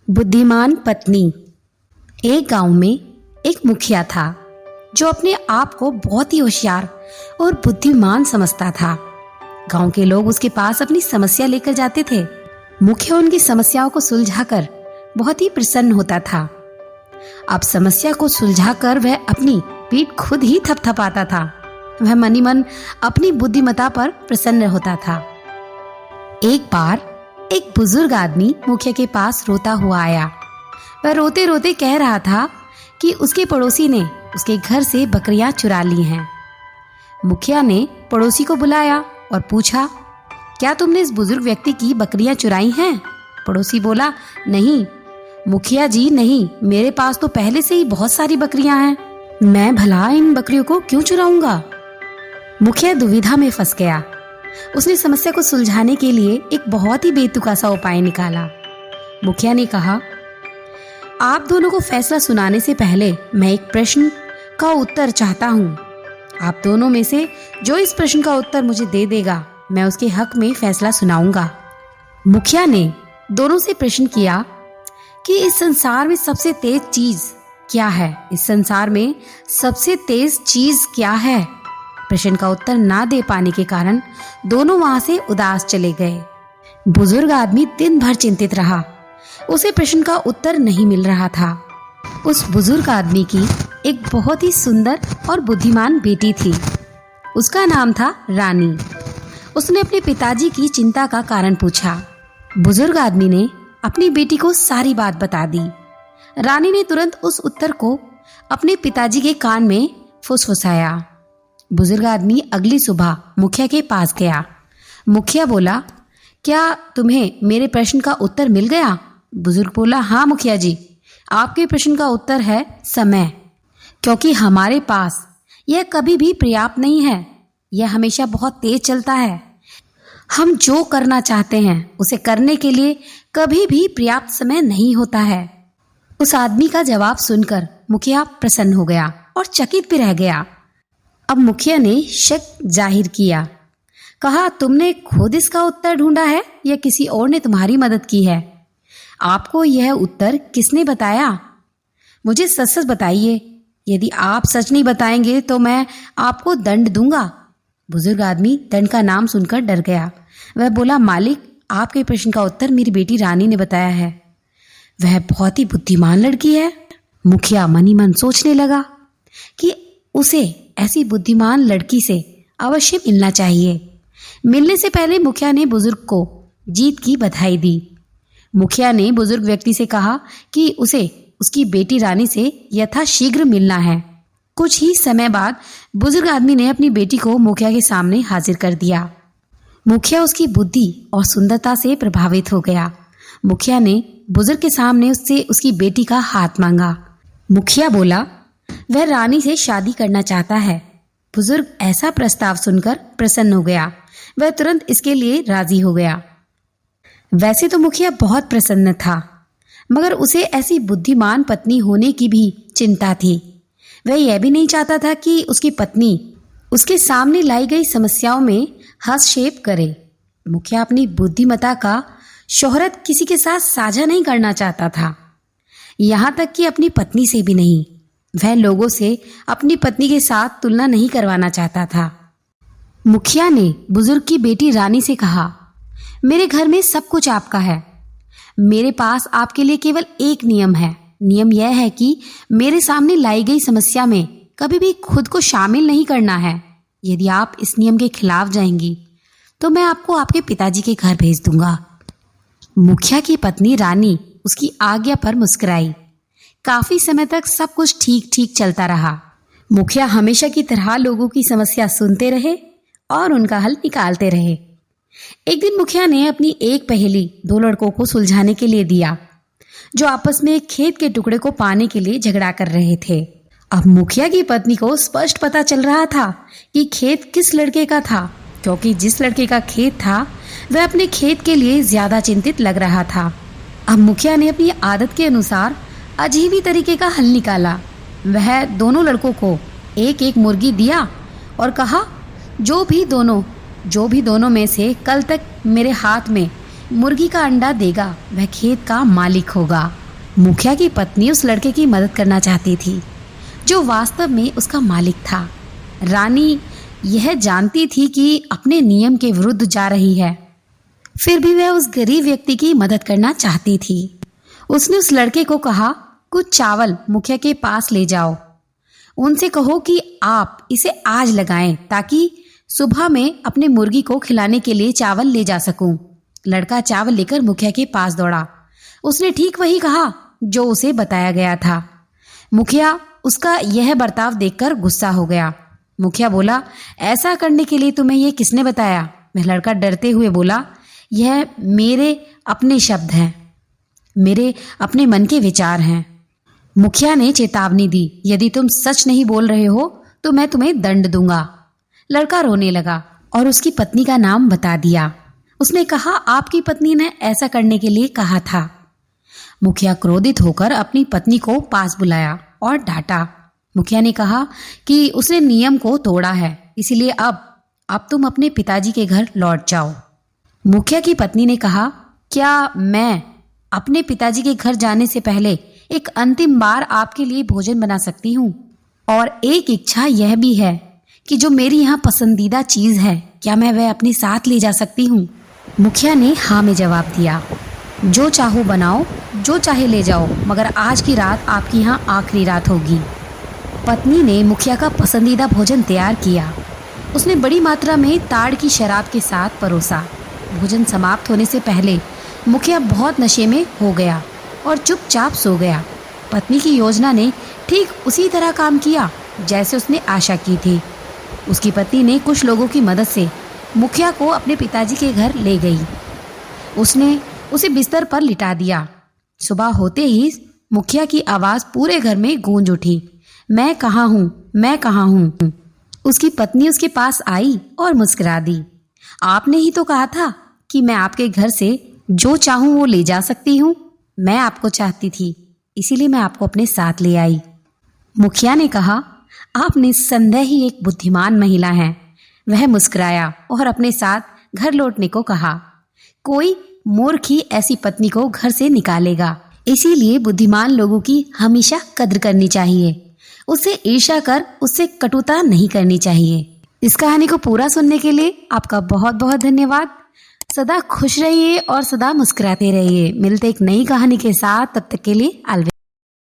बुद्धिमान पत्नी। एक गांव में एक मुखिया था जो अपने आप को बहुत ही होशियार और बुद्धिमान समझता था। गांव के लोग उसके पास अपनी समस्या लेकर जाते थे। मुखिया उनकी समस्याओं को सुलझाकर बहुत ही प्रसन्न होता था। अब समस्या को सुलझाकर वह अपनी पीठ खुद ही थपथपाता था। वह मनी मन अपनी बुद्धिमत्ता पर प्रसन्न होता था। एक बार एक बुजुर्ग आदमी मुखिया के पास रोता हुआ आया। वह रोते रोते कह रहा था कि उसके पड़ोसी ने उसके घर से बकरियां चुरा ली हैं। मुखिया ने पड़ोसी को बुलाया और पूछा, क्या तुमने इस बुजुर्ग व्यक्ति की बकरियां चुराई हैं? पड़ोसी बोला, नहीं मुखिया जी नहीं, मेरे पास तो पहले से ही बहुत सारी बकरियां हैं। मैं भला इन बकरियों को क्यों चुराऊंगा? मुखिया दुविधा में फंस गया। उसने समस्या को सुलझाने के लिए एक बहुत ही बेतुका सा उपाय निकाला। मुखिया ने कहा, आप दोनों को फैसला सुनाने से पहले मैं एक प्रश्न का उत्तर चाहता हूँ। आप दोनों में से जो इस प्रश्न का उत्तर मुझे दे देगा, मैं उसके हक में फैसला सुनाऊंगा। मुखिया ने दोनों से प्रश्न किया कि इस संसार में सबसे तेज चीज क्या है? इस संसार में सबसे तेज चीज क्या है? प्रश्न का उत्तर ना दे पाने के कारण दोनों वहां से उदास चले गए। बुजुर्ग आदमी दिन भर चिंतित रहा। उसे प्रश्न का उत्तर नहीं मिल रहा था। उस बुजुर्ग आदमी की एक बहुत ही सुंदर और बुद्धिमान बेटी थी। उसका नाम था रानी। उसने अपने पिताजी की चिंता का कारण पूछा। बुजुर्ग आदमी ने अपनी बेटी को सारी बात बता दी। रानी ने तुरंत उस उत्तर को अपने पिताजी के कान में फुसफुसाया। बुजुर्ग आदमी अगली सुबह मुखिया के पास गया। मुखिया बोला, क्या तुम्हें मेरे प्रश्न का उत्तर मिल गया? बुजुर्ग बोला, हाँ मुखिया जी, आपके प्रश्न का उत्तर है समय, क्योंकि हमारे पास यह कभी भी पर्याप्त नहीं है। यह हमेशा बहुत तेज चलता है। हम जो करना चाहते हैं उसे करने के लिए कभी भी पर्याप्त समय नहीं होता है। उस आदमी का जवाब सुनकर मुखिया प्रसन्न हो गया और चकित भी रह गया। अब मुखिया ने शक जाहिर किया। कहा, तुमने खुद इसका उत्तर ढूंढा है या किसी और ने तुम्हारी मदद की है? आपको यह उत्तर किसने बताया? मुझे सच सच बताइए। यदि आप सच नहीं बताएंगे तो मैं आपको दंड दूंगा। बुजुर्ग आदमी दंड का नाम सुनकर डर गया। वह बोला, मालिक, आपके प्रश्न का उत्तर मेरी बेटी रानी ने बताया है। वह बहुत ही बुद्धिमान लड़की है। मुखिया मनी मन सोचने लगा कि उसे ऐसी बुद्धिमान लड़की से अवश्य मिलना चाहिए। मिलने से पहले मुखिया ने बुजुर्ग को जीत की बधाई दी। मुखिया ने बुजुर्ग व्यक्ति से कहा कि उसे उसकी बेटी रानी से यथाशीघ्र मिलना है। कुछ ही समय बाद बुजुर्ग आदमी ने अपनी बेटी को मुखिया के सामने हाजिर कर दिया। मुखिया उसकी बुद्धि और सुंदरता से प्रभावित हो गया। मुखिया ने बुजुर्ग के सामने उससे उसकी बेटी का हाथ मांगा। मुखिया बोला, वह रानी से शादी करना चाहता है। बुजुर्ग ऐसा प्रस्ताव सुनकर प्रसन्न हो गया। वह तुरंत इसके लिए राजी हो गया। वैसे तो मुखिया बहुत प्रसन्न था, मगर उसे ऐसी बुद्धिमान पत्नी होने की भी चिंता थी। वह यह भी नहीं चाहता था कि उसकी पत्नी उसके सामने लाई गई समस्याओं में हस्तक्षेप करे। मुखिया अपनी बुद्धिमत्ता का शोहरत किसी के साथ साझा नहीं करना चाहता था, यहाँ तक कि अपनी पत्नी से भी नहीं। वह लोगों से अपनी पत्नी के साथ तुलना नहीं करवाना चाहता था। मुखिया ने बुजुर्ग की बेटी रानी से कहा, मेरे घर में सब कुछ आपका है। मेरे पास आपके लिए केवल एक नियम है। नियम यह है कि मेरे सामने लाई गई समस्या में कभी भी खुद को शामिल नहीं करना है। यदि आप इस नियम के खिलाफ जाएंगी तो मैं आपको आपके पिताजी के घर भेज दूंगा। मुखिया की पत्नी रानी उसकी आज्ञा पर मुस्कुराई। काफी समय तक सब कुछ ठीक ठीक चलता रहा। मुखिया हमेशा की तरह लोगों की समस्या सुनते रहे और उनका हल निकालते रहे। एक दिन मुखिया ने अपनी एक पहेली दो लड़कों को सुलझाने के लिए दिया, जो आपस में एक खेत के टुकड़े को पाने के लिए झगड़ा कर रहे थे। अब मुखिया की पत्नी को स्पष्ट पता चल रहा था कि खेत किस लड़के का था, क्योंकि जिस लड़के का खेत था वह अपने खेत के लिए ज्यादा चिंतित लग रहा था। अब मुखिया ने अपनी आदत के अनुसार अजीब ही तरीके का हल निकाला। वह दोनों लड़कों को एक एक मुर्गी दिया और कहा, जो भी दोनों में से कल तक मेरे हाथ में मुर्गी का अंडा देगा वह खेत का मालिक होगा। मुखिया की पत्नी उस लड़के की मदद करना चाहती थी जो वास्तव में उसका मालिक था। रानी यह जानती थी कि अपने नियम के विरुद्ध जा रही है, फिर भी वह उस गरीब व्यक्ति की मदद करना चाहती थी। उसने उस लड़के को कहा, कुछ चावल मुखिया के पास ले जाओ, उनसे कहो कि आप इसे आज लगाएं ताकि सुबह में अपने मुर्गी को खिलाने के लिए चावल ले जा सकूं। लड़का चावल लेकर मुखिया के पास दौड़ा। उसने ठीक वही कहा जो उसे बताया गया था। मुखिया उसका यह बर्ताव देखकर गुस्सा हो गया। मुखिया बोला, ऐसा करने के लिए तुम्हें यह किसने बताया? वह लड़का डरते हुए बोला, यह मेरे अपने शब्द हैं, मेरे अपने मन के विचार हैं। मुखिया ने चेतावनी दी, यदि तुम सच नहीं बोल रहे हो तो मैं तुम्हें दंड दूंगा। लड़का रोने लगा और उसकी पत्नी का नाम बता दिया। उसने कहा, आपकी पत्नी ने ऐसा करने के लिए कहा था। मुखिया क्रोधित होकर अपनी पत्नी को पास बुलाया और डांटा। मुखिया ने कहा कि उसने नियम को तोड़ा है, इसीलिए अब तुम अपने पिताजी के घर लौट जाओ। मुखिया की पत्नी ने कहा, क्या मैं अपने पिताजी के घर जाने से पहले एक अंतिम बार आपके लिए भोजन बना सकती हूँ? और एक इच्छा यह भी है कि जो मेरी यहाँ पसंदीदा चीज है, क्या मैं वह अपने साथ ले जा सकती हूँ? मुखिया ने हाँ में जवाब दिया। जो चाहो बनाओ, जो चाहे ले जाओ, मगर आज की रात आपकी यहाँ आखिरी रात होगी। पत्नी ने मुखिया का पसंदीदा भोजन तैयार किया। उसने बड़ी मात्रा में ताड़ की शराब के साथ परोसा। भोजन समाप्त होने से पहले मुखिया बहुत नशे में हो गया और चुपचाप सो गया। पत्नी की योजना ने ठीक उसी तरह काम किया जैसे उसने आशा की थी। उसकी पत्नी ने कुछ लोगों की मदद से मुखिया को अपने पिताजी के घर ले गई। उसने उसे बिस्तर पर लिटा दिया। सुबह होते ही मुखिया की आवाज़ पूरे घर में गूंज उठी, मैं कहाँ हूँ, मैं कहाँ हूँ। उसकी पत्नी उसके पास आई और मुस्कुरा दी। आपने ही तो कहा था कि मैं आपके घर से जो चाहूँ वो ले जा सकती हूँ। मैं आपको चाहती थी, इसीलिए मैं आपको अपने साथ ले आई। मुखिया ने कहा, आप निस्संदेह ही एक बुद्धिमान महिला हैं। वह मुस्कुराया और अपने साथ घर लौटने को कहा। कोई मूर्ख ही ऐसी पत्नी को घर से निकालेगा, इसीलिए बुद्धिमान लोगों की हमेशा कद्र करनी चाहिए। उससे ईर्ष्या कर उससे कटुता नहीं करनी चाहिए। इस कहानी को पूरा सुनने के लिए आपका बहुत बहुत धन्यवाद। सदा खुश रहिए और सदा मुस्कुराते रहिए। मिलते एक नई कहानी के साथ, तब तक के लिए अलविदा।